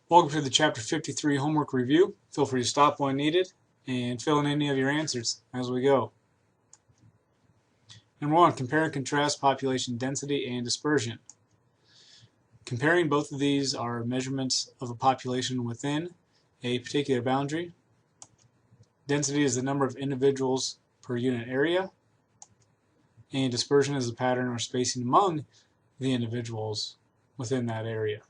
Welcome to the Chapter 53 homework review. Feel free to stop when needed and fill in any of your answers as we go. Number 1, compare and contrast population density and dispersion. Comparing both of these are measurements of a population within a particular boundary. Density is the number of individuals per unit area, and dispersion is the pattern or spacing among the individuals within that area.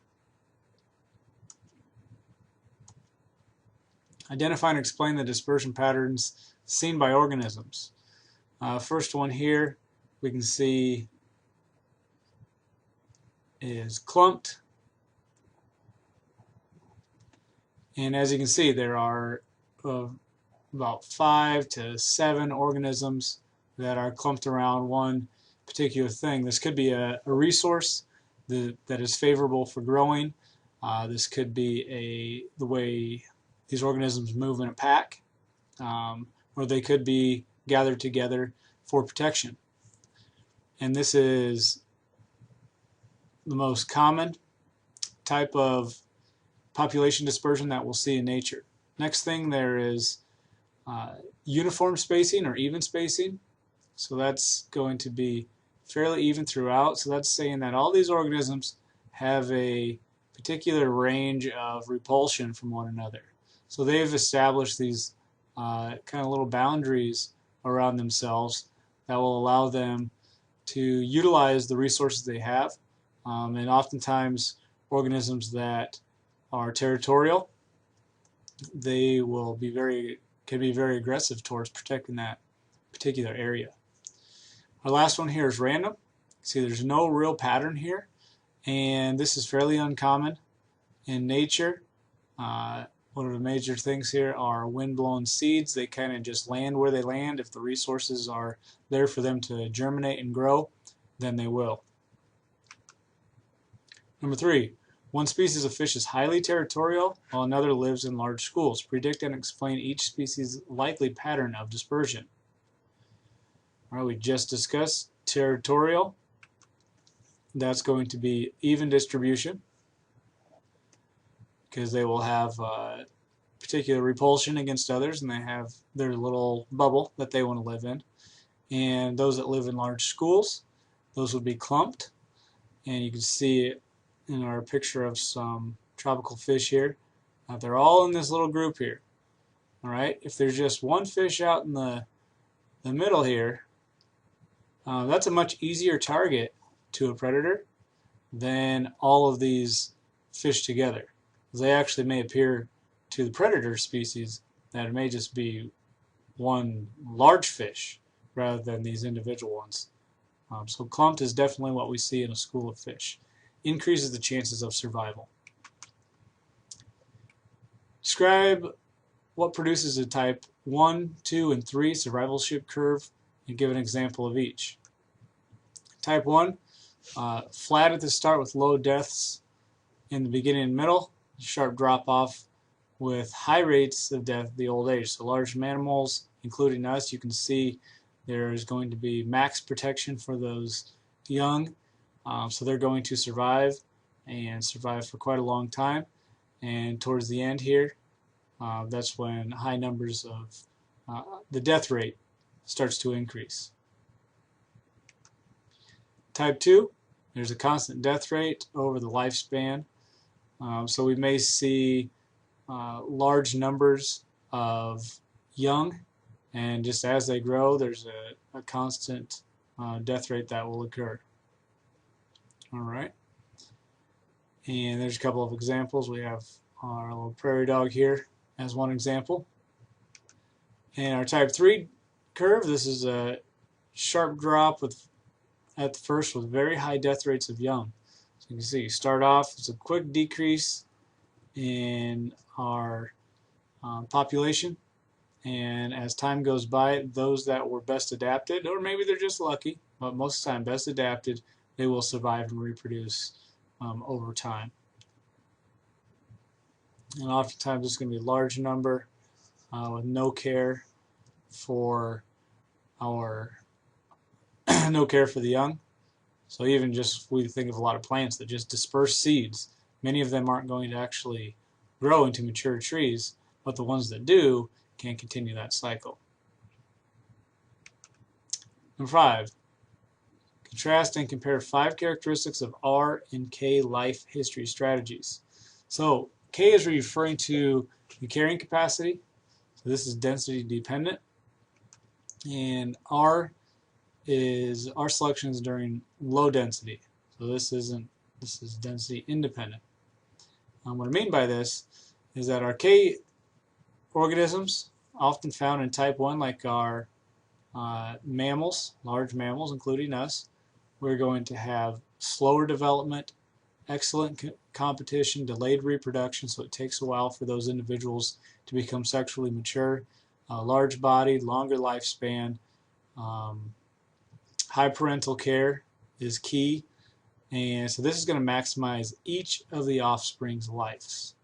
Identify and explain the dispersion patterns seen by organisms. First one here we can see is clumped, and as you can see there are about 5 to 7 organisms that are clumped around one particular thing. This could be a resource that is favorable for growing. This could be the way these organisms move in a pack, or they could be gathered together for protection. And this is the most common type of population dispersion that we'll see in nature. Next thing, there is uniform spacing or even spacing. So that's going to be fairly even throughout. So that's saying that all these organisms have a particular range of repulsion from one another. So they've established these kind of little boundaries around themselves that will allow them to utilize the resources they have. And oftentimes organisms that are territorial, they will be can be very aggressive towards protecting that particular area. Our last one here is random. See, there's no real pattern here, and this is fairly uncommon in nature. One of the major things here are wind-blown seeds. They kind of just land where they land. If the resources are there for them to germinate and grow, then they will. Number 3, one species of fish is highly territorial, while another lives in large schools. Predict and explain each species' likely pattern of dispersion. All right, we just discussed territorial. That's going to be even distribution, because they will have particular repulsion against others, and they have their little bubble that they want to live in. And those that live in large schools, those would be clumped. And you can see it in our picture of some tropical fish here. They're all in this little group here. All right, if there's just one fish out in the middle here, that's a much easier target to a predator than all of these fish together. They actually may appear to the predator species that it may just be one large fish rather than these individual ones. So clumped is definitely what we see in a school of fish. Increases the chances of survival. Describe what produces a type 1, 2, and 3 survivorship curve and give an example of each. Type 1, flat at the start with low deaths in the beginning and middle, sharp drop off with high rates of death at the old age. So large mammals, including us, you can see there is going to be max protection for those young. So they're going to survive and survive for quite a long time. And towards the end here, that's when high numbers of the death rate starts to increase. Type 2, there's a constant death rate over the lifespan. So we may see large numbers of young, and just as they grow, there's a constant death rate that will occur. All right, and there's a couple of examples. We have our little prairie dog here as one example. And our type 3 curve, this is a sharp drop at the first with very high death rates of young. So you can see, start off, it's a quick decrease in our population, and as time goes by, those that were best adapted, or maybe they're just lucky, but most of the time best adapted, they will survive and reproduce over time. And oftentimes it's going to be a large number with no care for no care for the young. So even just we think of a lot of plants that just disperse seeds, many of them aren't going to actually grow into mature trees, but the ones that do can continue that cycle. Number 5, contrast and compare 5 characteristics of R and K life history strategies. So K is referring to the carrying capacity. So this is density dependent. And R selection is during low density. So this is density independent. What I mean by this is that our K organisms, often found in type 1, like our mammals, large mammals including us, we're going to have slower development, excellent competition, delayed reproduction, so it takes a while for those individuals to become sexually mature, large body, longer lifespan, high parental care is key, and so this is going to maximize each of the offspring's lives.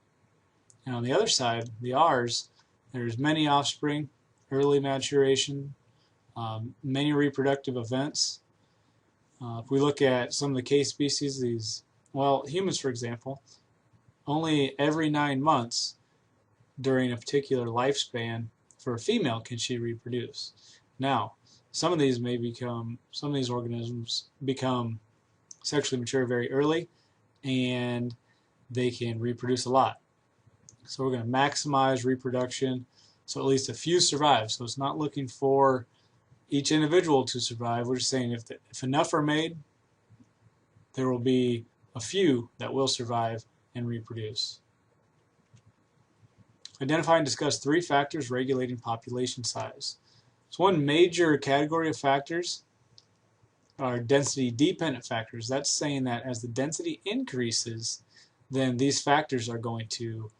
And on the other side, the R's, there's many offspring, early maturation, many reproductive events. If we look at some of the K species, humans for example, only every 9 months during a particular lifespan for a female can she reproduce. Now, some of these organisms become sexually mature very early, and they can reproduce a lot. So we're going to maximize reproduction so at least a few survive. So it's not looking for each individual to survive. We're just saying if enough are made, there will be a few that will survive and reproduce. Identify and discuss 3 factors regulating population size. So one major category of factors are density dependent factors. That's saying that as the density increases, then these factors are going to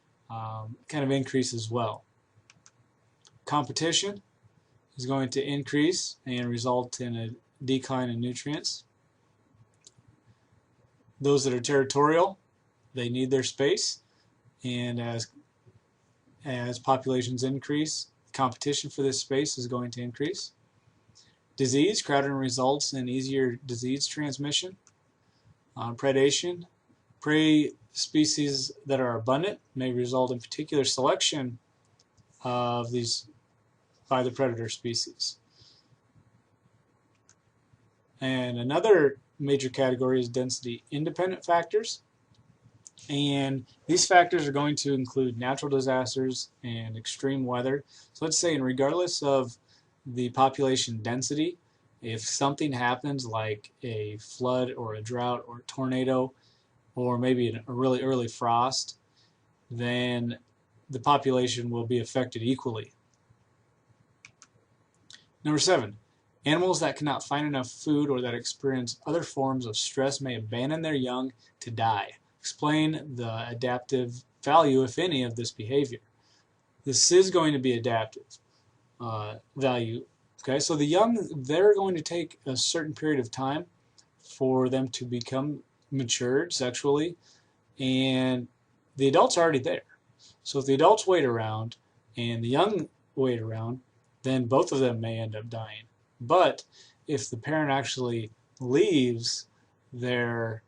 kind of increase as well. Competition is going to increase and result in a decline in nutrients. Those that are territorial, they need their space, and as populations increase, competition for this space is going to increase. Disease, crowding results in easier disease transmission. Predation, prey species that are abundant may result in particular selection of these by the predator species. And another major category is density independent factors, and these factors are going to include natural disasters and extreme weather. So let's say, regardless of the population density, if something happens like a flood or a drought or a tornado or maybe a really early frost, then the population will be affected equally. Number 7, animals that cannot find enough food or that experience other forms of stress may abandon their young to die. Explain the adaptive value, if any, of this behavior. This is going to be adaptive value. Okay, so the young, they're going to take a certain period of time for them to become matured sexually, and the adults are already there. So if the adults wait around and the young wait around, then both of them may end up dying. But if the parent actually leaves their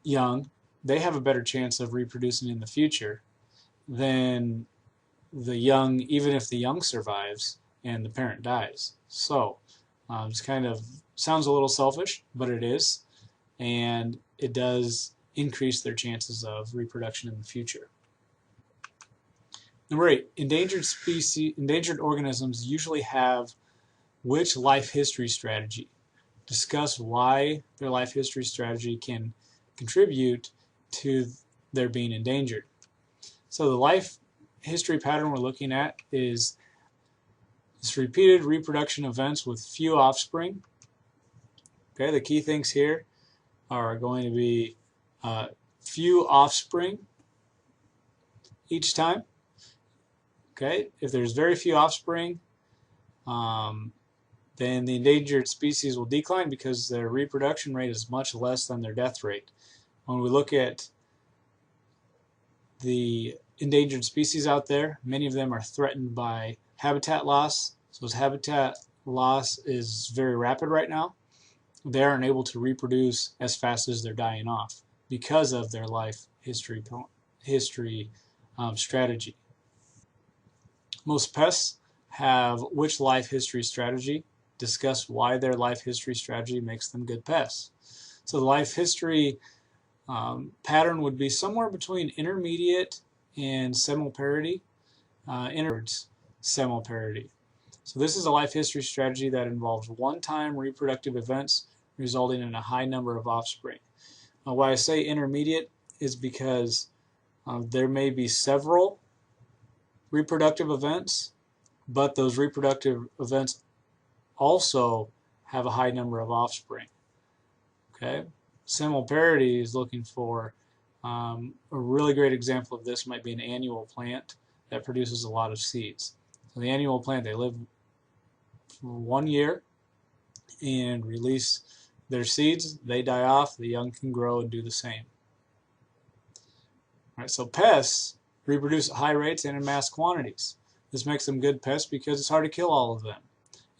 young, they have a better chance of reproducing in the future than the young, even if the young survives and the parent dies. So it's kind of sounds a little selfish, but it is, and it does increase their chances of reproduction in the future. Number 8, endangered organisms usually have which life history strategy? Discuss why their life history strategy can contribute to their being endangered. So the life history pattern we're looking at is this repeated reproduction events with few offspring. Okay, the key things here are going to be few offspring each time. Okay, if there's very few offspring, then the endangered species will decline because their reproduction rate is much less than their death rate. When we look at the endangered species out there, many of them are threatened by habitat loss. So as habitat loss is very rapid right now, they aren't able to reproduce as fast as they're dying off because of their life history history strategy. Most pests have which life history strategy. Discuss why their life history strategy makes them good pests. So the life history pattern would be somewhere between intermediate and semiparity, semiparity. So this is a life history strategy that involves one-time reproductive events resulting in a high number of offspring. Why I say intermediate is because there may be several reproductive events, but those reproductive events also have a high number of offspring. Okay, similarity is looking for a really great example of this might be an annual plant that produces a lot of seeds. So the annual plant, they live for 1 year and release their seeds. They die off, the young can grow and do the same. All right, so pests reproduce at high rates and in mass quantities. This makes them good pests because it's hard to kill all of them.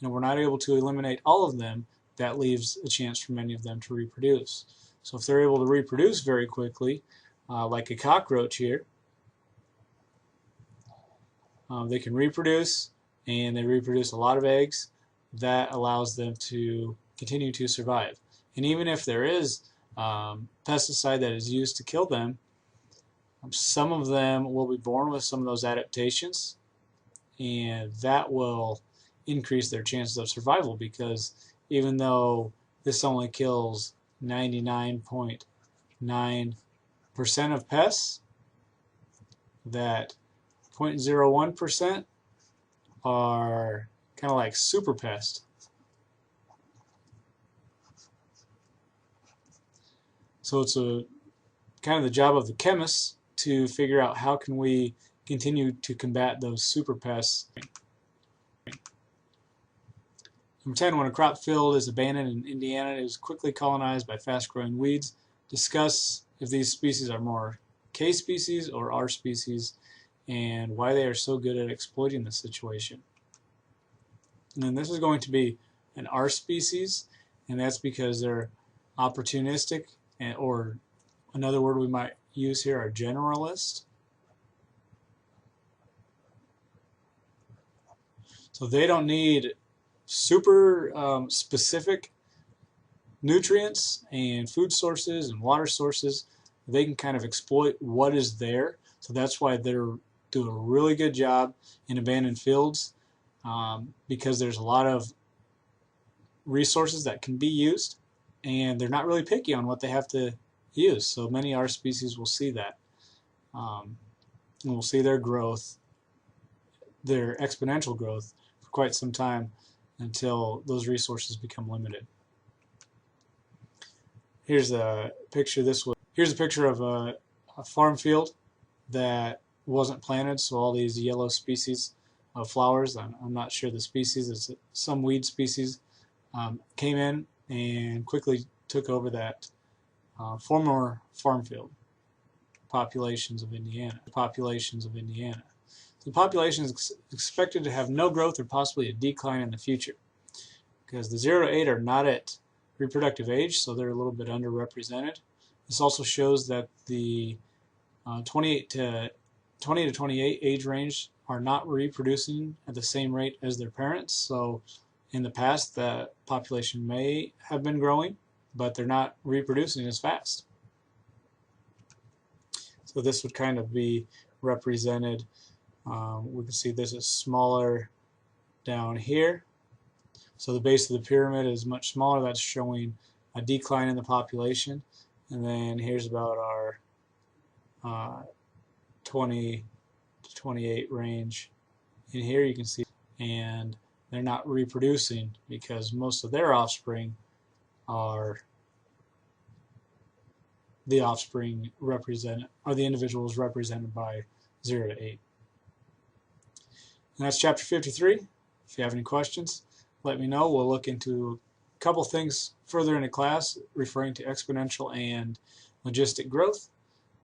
And we're not able to eliminate all of them. That leaves a chance for many of them to reproduce. So if they're able to reproduce very quickly, like a cockroach here, they can reproduce, and they reproduce a lot of eggs. That allows them to continue to survive. And even if there is pesticide that is used to kill them, some of them will be born with some of those adaptations, and that will increase their chances of survival, because even though this only kills 99.9% of pests, that 0.01% are kind of like super pests. So it's kind of the job of the chemists to figure out how can we continue to combat those super pests. Number 10, when a crop field is abandoned in Indiana, it is quickly colonized by fast-growing weeds. Discuss if these species are more K species or R species and why they are so good at exploiting the situation. And then this is going to be an R species, and that's because they're opportunistic, or another word we might use here are generalist. So they don't need super specific nutrients and food sources and water sources. They can kind of exploit what is there. So that's why they're doing a really good job in abandoned fields, because there's a lot of resources that can be used, and they're not really picky on what they have to use. So many R species will see that, and we'll see their growth, their exponential growth, for quite some time until those resources become limited. Here's a picture. Here's a picture of a farm field that wasn't planted. So all these yellow species of flowers, I'm not sure the species, it's some weed species, came in and quickly took over that former farm field. Populations of Indiana. The population is expected to have no growth or possibly a decline in the future, because the 0 to 8 are not at reproductive age, so they're a little bit underrepresented. This also shows that the 20 to 28 age range are not reproducing at the same rate as their parents. So in the past, the population may have been growing, but they're not reproducing as fast. So this would kind of be represented. We can see this is smaller down here. So the base of the pyramid is much smaller. That's showing a decline in the population. And then here's about our 20 to 28 range. In here you can see, and they're not reproducing because most of their offspring are the offspring represented, or the individuals represented by 0 to 8. And that's chapter 53. If you have any questions, let me know. We'll look into a couple things further in the class referring to exponential and logistic growth.